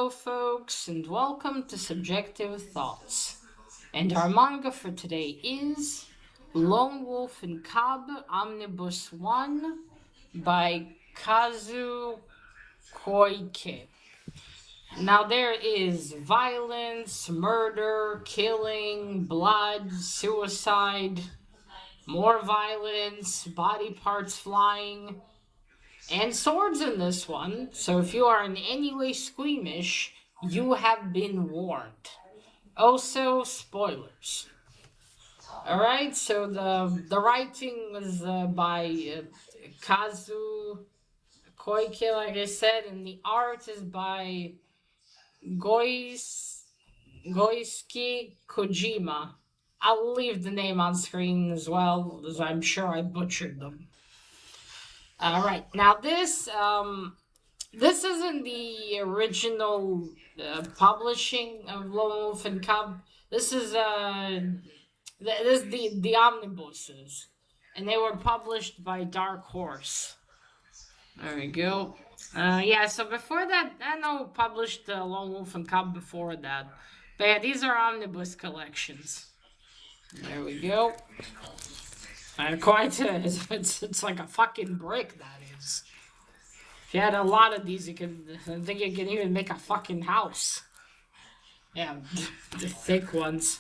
Hello, folks, and welcome to Subjective Thoughts. And our manga for today is Lone Wolf and Cub Omnibus 1 by Kazuo Koike. Now, there is violence, murder, killing, blood, suicide, more violence, body parts flying, and swords in this one, so if you are in any way squeamish, you have been warned. Also, spoilers. Alright, so the writing was by Kazuo Koike, like I said, and the art is by Goseki Kojima. I'll leave the name on screen as well, as I'm sure I butchered them. Alright, now this isn't the original publishing of Lone Wolf and Cub. This is the omnibuses, and they were published by Dark Horse. There we go. Yeah. So before that, I know published Lone Wolf and Cub before that, but yeah, these are omnibus collections. There we go. And quite, it's like a fucking brick, that is. If you had a lot of these, I think you can even make a fucking house. Yeah, the thick ones.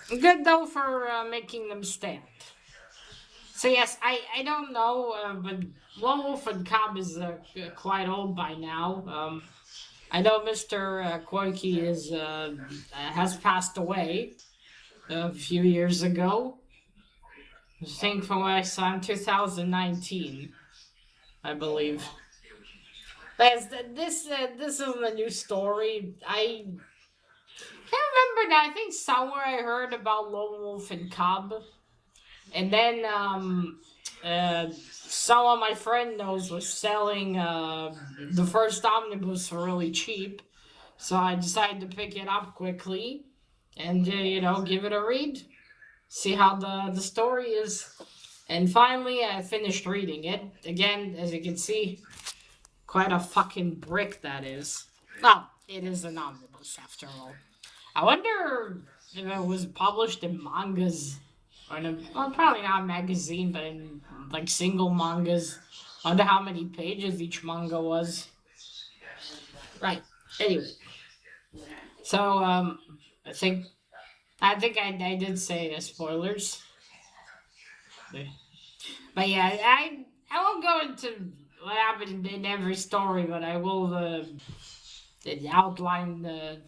Good though for making them stand. So yes, I don't know, but Lone Wolf and Cub is quite old by now. I know Mr. Koike has passed away a few years ago. I think from what I saw in 2019, I believe. This isn't a new story. I can't remember now. I think somewhere I heard about Lone Wolf and Cub, and then someone my friend knows was selling the first omnibus for really cheap, so I decided to pick it up quickly and give it a read, see how the story is, and finally I finished reading it. Again, as you can see, quite a fucking brick that is. Oh, it is an omnibus after all. I wonder if it was published in mangas, or well, probably not a magazine, but in like single mangas. I wonder how many pages each manga was. Right. Anyway, so I did say spoilers, but yeah, I won't go into what happened in every story, but I will outline the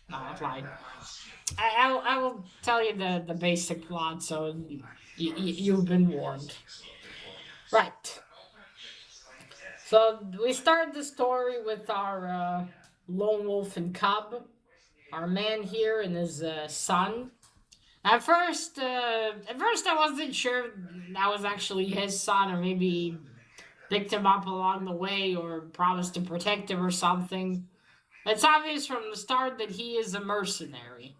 not outline. I will tell you the basic plot, so you've been warned. Right. So we start the story with our lone wolf and cub, our man here and his son. At first, I wasn't sure that was actually his son, or maybe he picked him up along the way, or promised to protect him or something. It's obvious from the start that he is a mercenary.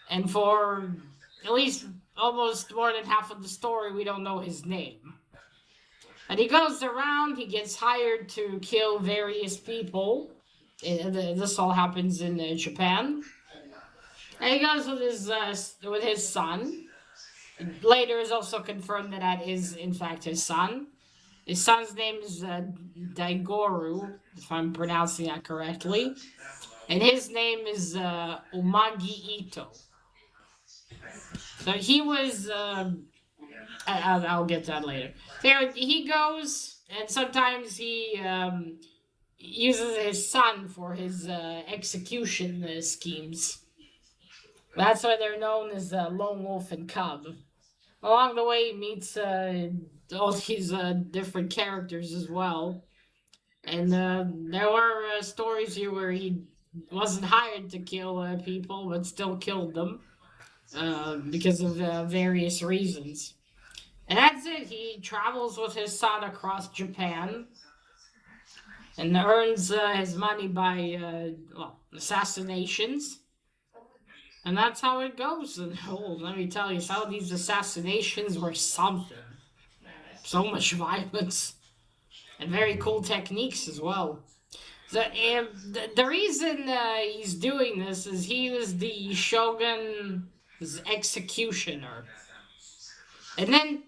And for at least almost more than half of the story, we don't know his name. And he goes around, he gets hired to kill various people. This all happens in Japan. And he goes with his son. Later is also confirmed that is in fact his son. His son's name is Daigoru, if I'm pronouncing that correctly. And his name is Umagi Ito. So he was. I'll get to that later. So he goes, and sometimes he uses his son for his execution schemes. That's why they're known as Lone Wolf and Cub. Along the way, he meets all these different characters as well. And there were stories here where he wasn't hired to kill people, but still killed them because of various reasons. And that's it. He travels with his son across Japan and earns his money by assassinations. And that's how it goes. And let me tell you, some of these assassinations were something. So much violence and very cool techniques as well. The reason he's doing this is he was the shogun's executioner. And then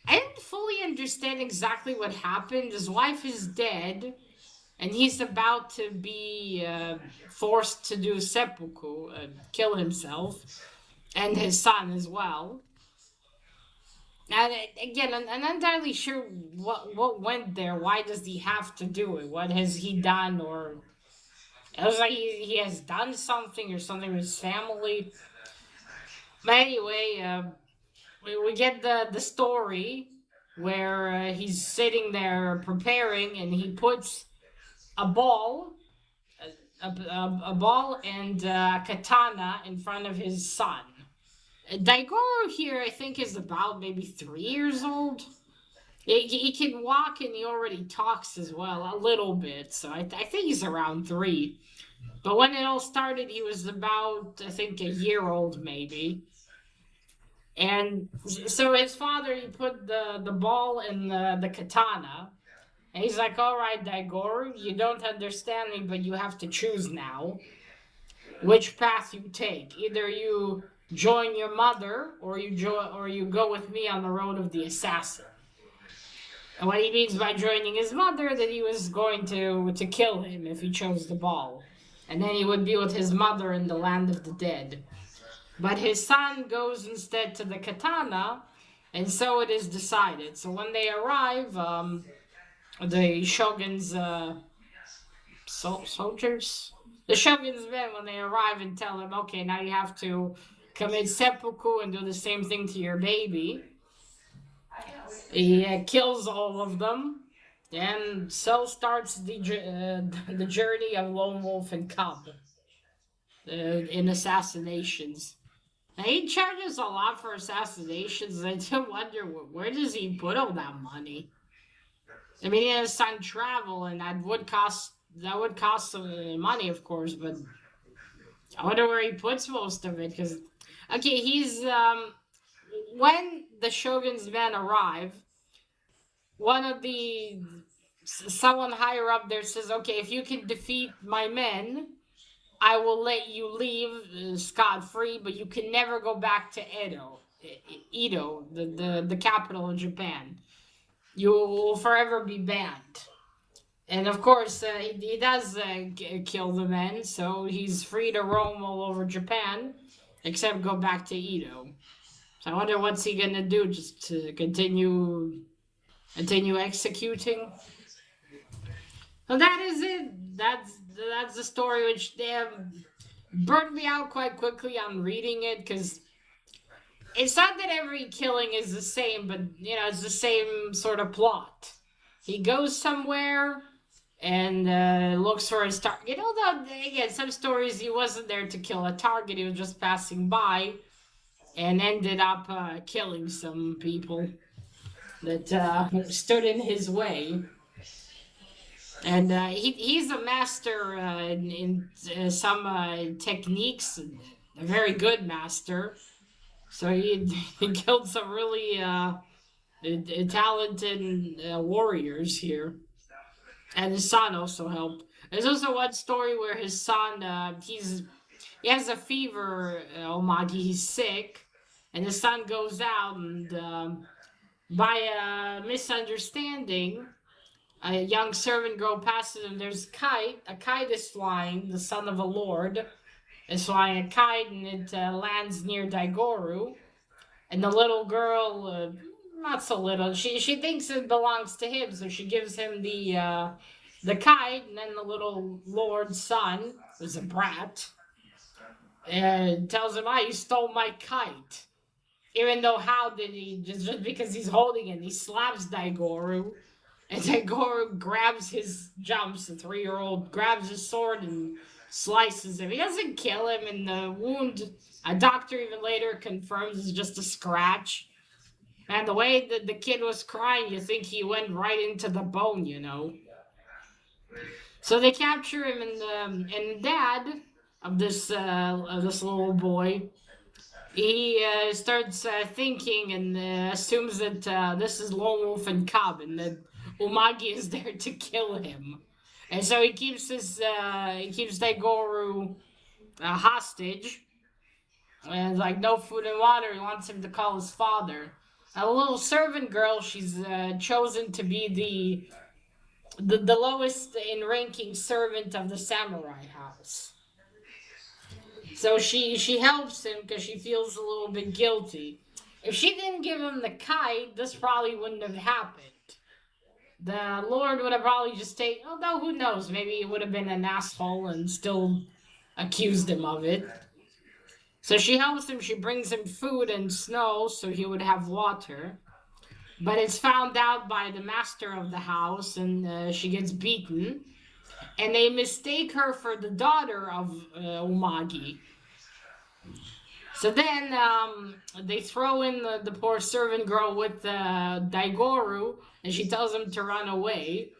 I didn't fully understand exactly what happened. His wife is dead, and he's about to be forced to do seppuku, kill himself, and his son as well. And again, I'm not entirely sure what went there. Why does he have to do it? What has he done? Or it was like he has done something or something with his family. But anyway, we get the story where he's sitting there preparing, and he puts a ball, a ball and a katana in front of his son. Daigoro here, I think, is about maybe 3 years old. He can walk and he already talks as well, a little bit. So I think he's around 3. But when it all started, he was about, I think, a year old, maybe. And so his father, he put the ball in the katana. And he's like, all right, Daigoro, you don't understand me, but you have to choose now which path you take. Either you join your mother, or you go with me on the road of the assassin. And what he means by joining his mother, that he was going to kill him if he chose the ball. And then he would be with his mother in the land of the dead. But his son goes instead to the katana, and so it is decided. So when they arrive, the shogun's soldiers, the shogun's men, when they arrive and tell him, okay, now you have to commit seppuku and do the same thing to your baby, he kills all of them. And so starts the journey of Lone Wolf and Cub in assassinations. Now, he charges a lot for assassinations. I do wonder where does he put all that money? I mean, he has time travel, and that would cost some money, of course. But I wonder where he puts most of it. Because okay, he's when the Shogun's men arrive, one of the someone higher up there says, "Okay, if you can defeat my men, I will let you leave scot free, but you can never go back to Edo, the capital of Japan. You will forever be banned." And of course, he does kill the men, so he's free to roam all over Japan, except go back to Edo. So I wonder what's he gonna do, just to continue executing. So that is it. That's the story, which burned me out quite quickly on reading it, because it's not that every killing is the same, but it's the same sort of plot. He goes somewhere and looks for his target. Again, some stories he wasn't there to kill a target; he was just passing by, and ended up killing some people that stood in his way. And he's a master in some techniques, a very good master. So he killed some really talented warriors here, and his son also helped. There's also one story where his son he has a fever. Omagi, he's sick, and his son goes out, and by a misunderstanding, a young servant girl passes him. There's a kite is flying. The son of a lord is flying a kite, and it lands near Daigoro. And the little girl, not so little, she thinks it belongs to him, so she gives him the kite. And then the little lord's son, who's a brat, and tells him, "Ah, you stole my kite." Even though, how did he? Just because he's holding it, he slaps Daigoro. And Daigoro jumps, the 3-year-old grabs his sword and slices him. He doesn't kill him, and the wound, a doctor even later confirms, is just a scratch. And the way that the kid was crying, you think he went right into the bone. So they capture him, and dad of this little boy, he starts thinking, and assumes that this is Lone Wolf and Cub, and that Umagi is there to kill him. And so he keeps Daigoro hostage, and like no food and water. He wants him to call his father. A little servant girl. She's chosen to be the lowest in ranking servant of the samurai house. So she helps him because she feels a little bit guilty. If she didn't give him the kite, this probably wouldn't have happened. The Lord would have probably just taken. Although who knows? Maybe he would have been an asshole and still accused him of it. So she helps him. She brings him food and snow so he would have water. But it's found out by the master of the house, and she gets beaten. And they mistake her for the daughter of Umagi. So then they throw in the poor servant girl with Daigoro, and she tells him to run away.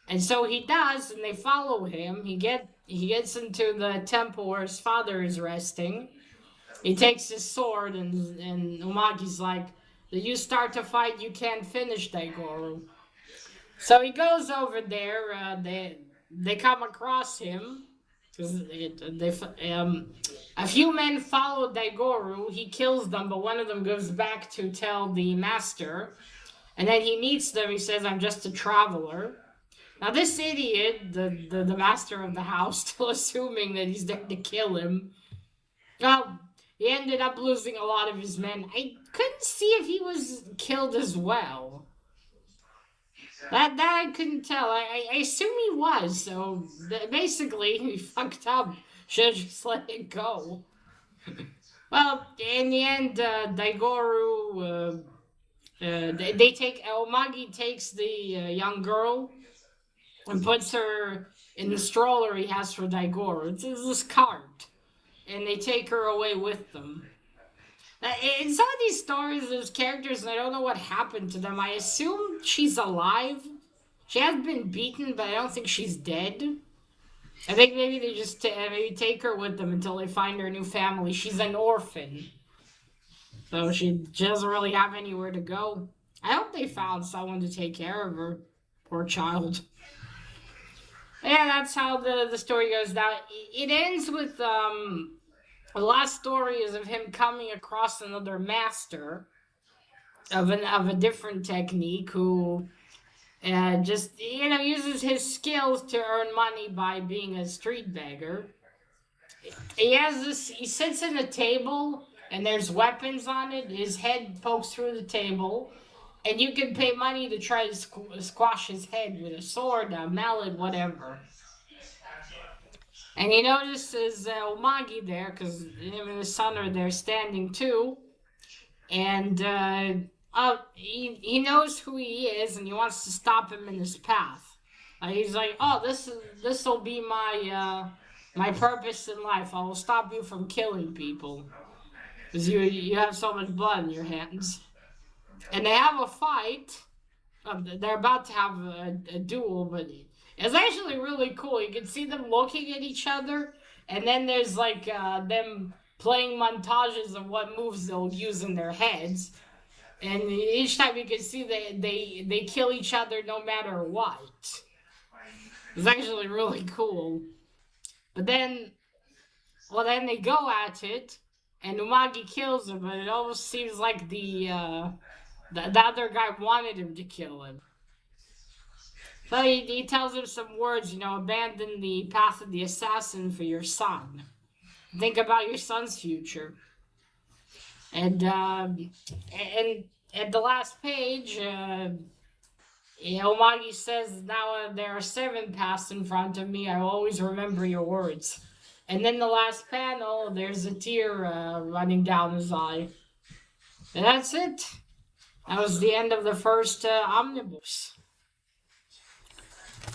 And so he does, and they follow him. He gets into the temple where his father is resting. He takes his sword, and Umagi's like, "You start to fight, you can't finish Daigoro." So he goes over there. They come across him because a few men follow Daigoro. He kills them, but one of them goes back to tell the master, and then he meets them. He says, "I'm just a traveler." Now this idiot, the master of the house, still assuming that he's there to kill him. Well, he ended up losing a lot of his men. I couldn't see if he was killed as well. That I couldn't tell. I assume he was. So basically, he fucked up. Should have just let it go. Well, in the end, Daigoro, they take Omagi takes the young girl and puts her in the stroller he has for Daigoro. It's this cart, and they take her away with them. In some of these stories, there's characters, and I don't know what happened to them. I assume she's alive. She has been beaten, but I don't think she's dead. I think maybe they just maybe take her with them until they find her new family. She's an orphan, so she doesn't really have anywhere to go. I hope they found someone to take care of her. Poor child. Yeah, that's how the story goes. Now it ends with the last story is of him coming across another master of a different technique who just uses his skills to earn money by being a street beggar. He has this. He sits at a table and there's weapons on it. His head pokes through the table, and you can pay money to try to squash his head with a sword, a mallet, whatever. And he notices Omagi there because him and his son are there standing too. And he knows who he is, and he wants to stop him in his path. He's like, "Oh, this will be my purpose in life. I will stop you from killing people because you have so much blood in your hands." And they have a fight. They're about to have a duel, but it's actually really cool. You can see them looking at each other, and then there's like them playing montages of what moves they'll use in their heads. And each time you can see they kill each other no matter what. It's actually really cool. But then, then they go at it, and Umagi kills him, but it almost seems like the other guy wanted him to kill him. So he tells him some words, abandon the path of the assassin for your son. Think about your son's future. And at the last page, Omagi says, "Now there are 7 paths in front of me. I will always remember your words." And then the last panel, there's a tear running down his eye. And that's it. That was the end of the first omnibus.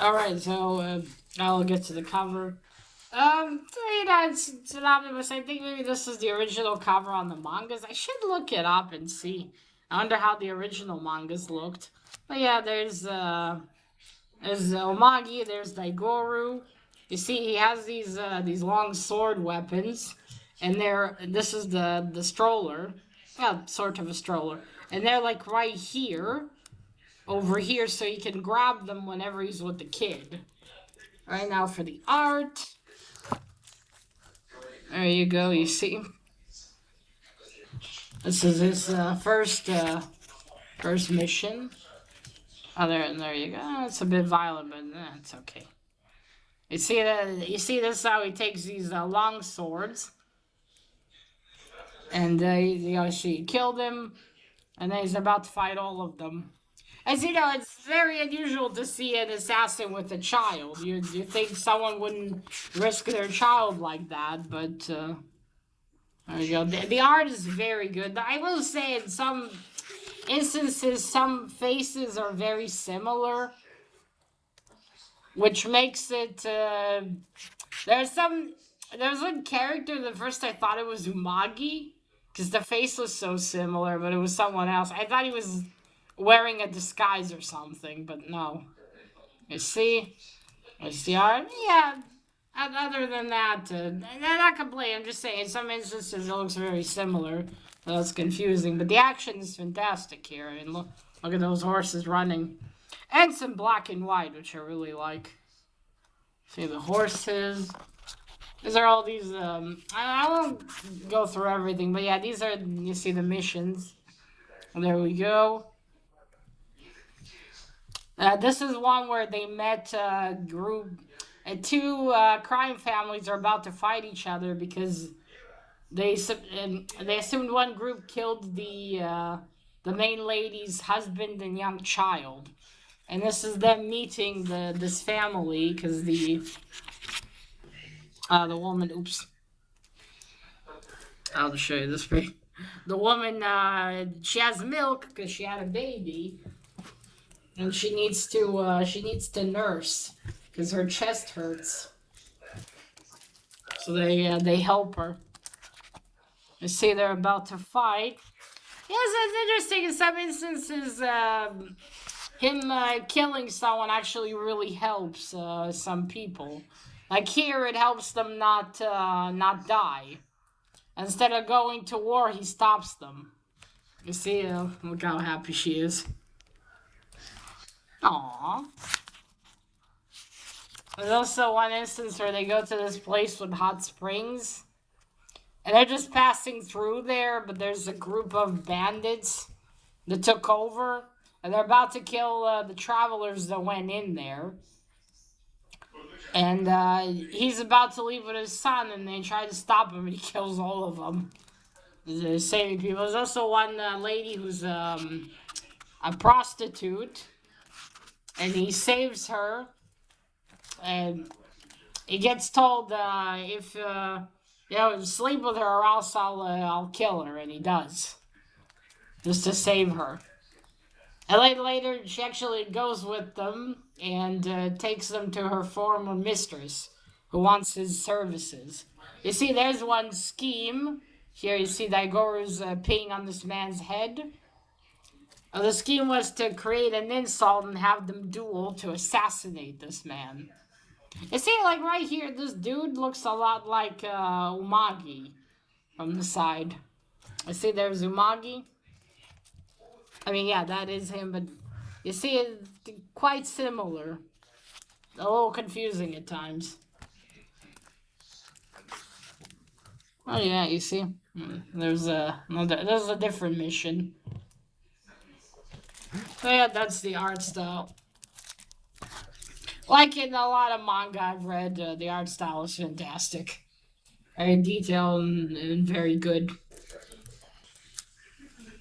Alright, so I'll get to the cover. It's an omnibus. I think maybe this is the original cover on the mangas. I should look it up and see. I wonder how the original mangas looked. But yeah, there's Omagi, there's Daigoro. You see, he has these long sword weapons, and this is the stroller, well, sort of a stroller, and they're like right here, over here, so you can grab them whenever he's with the kid. Right now for the art. There you go, you see. This is his first mission. Oh, there you go. It's a bit violent, but it's okay. You see that? You see this? How he takes these long swords, and she killed him, and then he's about to fight all of them. As you know, it's very unusual to see an assassin with a child. You think someone wouldn't risk their child like that, but there you go. The art is very good. I will say, in some instances, some faces are very similar, which makes it. There's one character. The first I thought it was Umagi, because the face was so similar, but it was someone else. I thought he was wearing a disguise or something, but no. You see? It's the art. Yeah. Other than that, I'm not complaining. I'm just saying, in some instances, it looks very similar. So it's confusing, but the action is fantastic here. I mean, look at those horses running, and some black and white, which I really like. See the horses. These are all these. I won't go through everything, but yeah, these are. You see the missions. There we go. This is one where they met a group. Two crime families are about to fight each other because they assumed one group killed the main lady's husband and young child, and this is them meeting this family because the woman. Oops. I'll just show you this way. The woman, she has milk because she had a baby, and she needs to nurse because her chest hurts. So they help her. You see, they're about to fight. Yes, it's interesting. In some instances, him killing someone actually really helps some people. Like here, it helps them not die. Instead of going to war, he stops them. You see, look how happy she is. Aww. There's also one instance where they go to this place with hot springs, and they're just passing through there, but there's a group of bandits that took over, and they're about to kill the travelers that went in there. And he's about to leave with his son, and they try to stop him, and he kills all of them. Saving people. There's also one lady who's a prostitute, and he saves her, and he gets told if sleep with her or else I'll kill her, and he does, just to save her. And later she actually goes with them and takes them to her former mistress, who wants his services. You see, there's one scheme. Here you see Daigoru's peeing on this man's head. The scheme was to create an insult and have them duel to assassinate this man. You see, like right here, this dude looks a lot like Umagi from the side. I see there's Umagi. I mean, yeah, that is him, but you see it's quite similar. A little confusing at times. Oh yeah, you see, there's a different mission. So yeah, that's the art style. Like in a lot of manga I've read, the art style is fantastic. Very detailed and very good.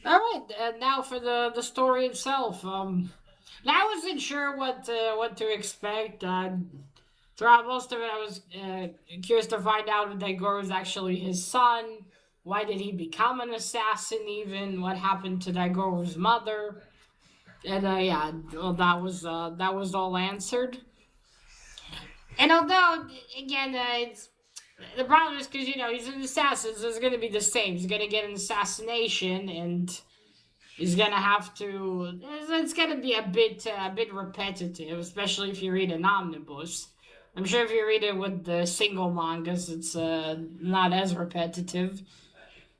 Alright, now for the story itself. I wasn't sure what to expect. Throughout most of it, I was curious to find out if Daigoro was actually his son. Why did he become an assassin even? What happened to Daigoro's mother? And yeah, well, that was all answered. And although, again, it's the problem is because he's an assassin, so it's going to be the same. He's going to get an assassination, and he's going to have to. It's going to be a bit repetitive, especially if you read an omnibus. I'm sure if you read it with the single mangas, it's not as repetitive.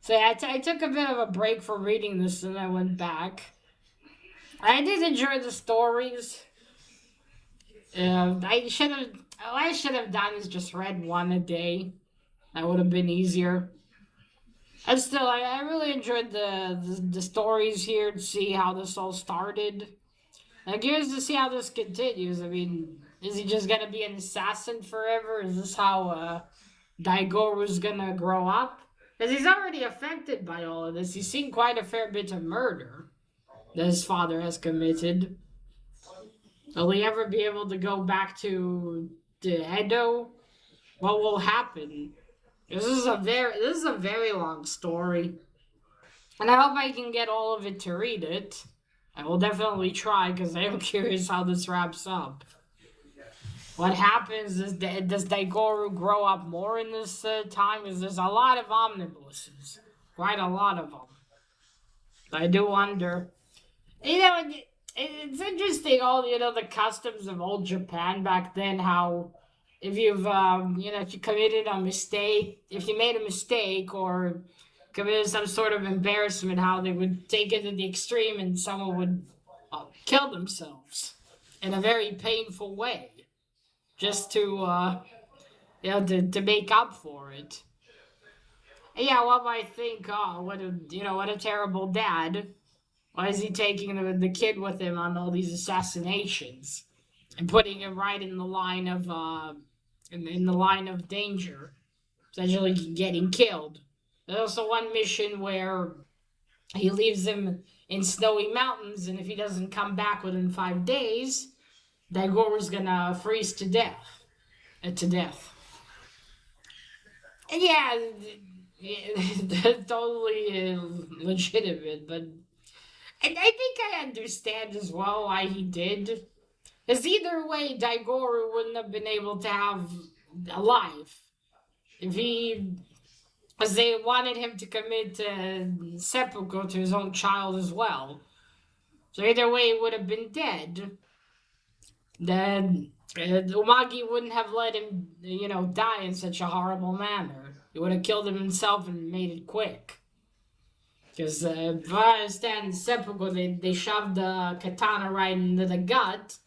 So yeah, I took a bit of a break from reading this, and I went back. I did enjoy the stories. I should have. what I should have done is just read one a day. That would have been easier. And still, I really enjoyed the stories here to see how this all started. I'm curious to see how this continues. I mean, is he just gonna be an assassin forever? Is this how Daigoru's gonna grow up? Because he's already affected by all of this. He's seen quite a fair bit of murder that his father has committed. Will he ever be able to go back to Edo? What will happen? This is a very long story, and I hope I can get all of it to read it. I will definitely try because I am curious how this wraps up. What happens is does Daigoro grow up more in this time? Is there's a lot of omnibuses, quite a lot of them. I do wonder. It's interesting all the customs of old Japan back then. How if you've if you committed a mistake, if you made a mistake or committed some sort of embarrassment, how they would take it to the extreme and someone would kill themselves in a very painful way, just to make up for it. And yeah, one might think, oh, what a terrible dad. Why is he taking the kid with him on all these assassinations and putting him right in the line of in the line of danger, essentially getting killed? There's also one mission where he leaves him in snowy mountains, and if he doesn't come back within 5 days, Daigoro's gonna freeze to death. To death. And yeah, totally legitimate, but and I think I understand as well why he did. Because either way, Daigoro wouldn't have been able to have a life if he, as they wanted him to commit seppuku to his own child as well. So either way, he would have been dead. Then Umagi wouldn't have let him, die in such a horrible manner. He would have killed him himself and made it quick. Because if I understand seppuku, they shove the katana right into the gut,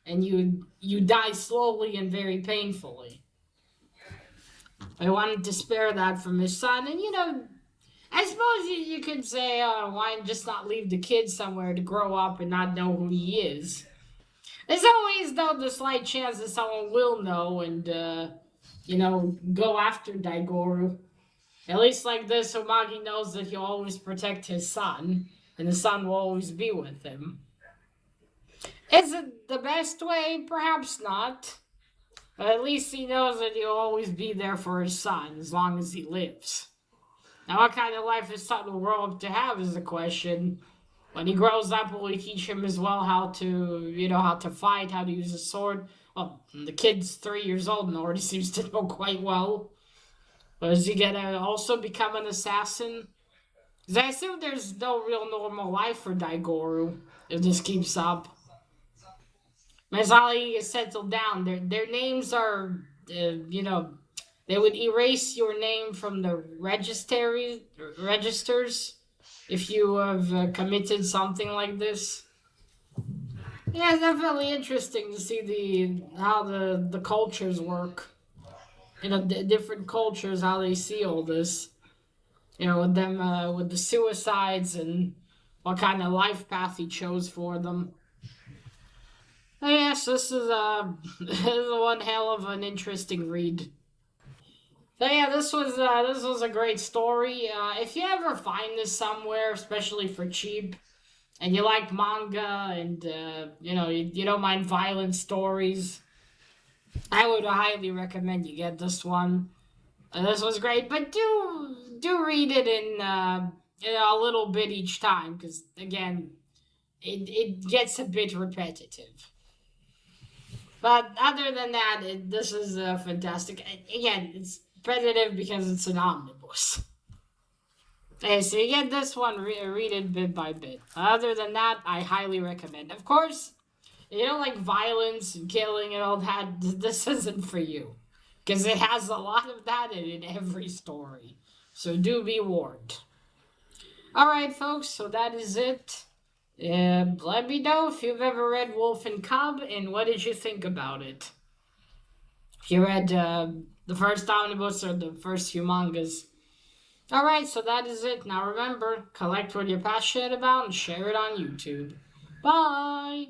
and you die slowly and very painfully. I wanted to spare that from his son, and I suppose you could say, why just not leave the kid somewhere to grow up and not know who he is? There's always, though, the slight chance that someone will know and, go after Daigoro. At least like this, Umagi knows that he'll always protect his son, and the son will always be with him. Is it the best way? Perhaps not. But at least he knows that he'll always be there for his son as long as he lives. Now, what kind of life his son will grow up to have is the question. When he grows up, will he teach him as well how to fight, how to use a sword? Well, the kid's 3 years old and already seems to know quite well. But is he gonna also become an assassin? Because I assume there's no real normal life for Daigoro if this keeps up. Mazali is settled down. Their names are, they would erase your name from the registers if you have committed something like this. Yeah, it's definitely interesting to see how the cultures work. The different cultures, how they see all this. With them, with the suicides and what kind of life path he chose for them. Yes, this is this is one hell of an interesting read. So yeah, this was a great story. If you ever find this somewhere, especially for cheap, and you like manga and you don't mind violent stories, I would highly recommend you get this one. This was great, but do read it in a little bit each time because again, it gets a bit repetitive. But other than that, this is fantastic. Again, it's repetitive because it's an omnibus. Okay, so you get this one, read it bit by bit. Other than that, I highly recommend. Of course, if you don't like violence and killing and all that, this isn't for you. Because it has a lot of that in every story. So do be warned. Alright, folks, so that is it. Let me know if you've ever read Wolf and Cub and what did you think about it. If you read the first omnibus or the first few mangas. Alright, so that is it. Now remember, collect what you're passionate about and share it on YouTube. Bye!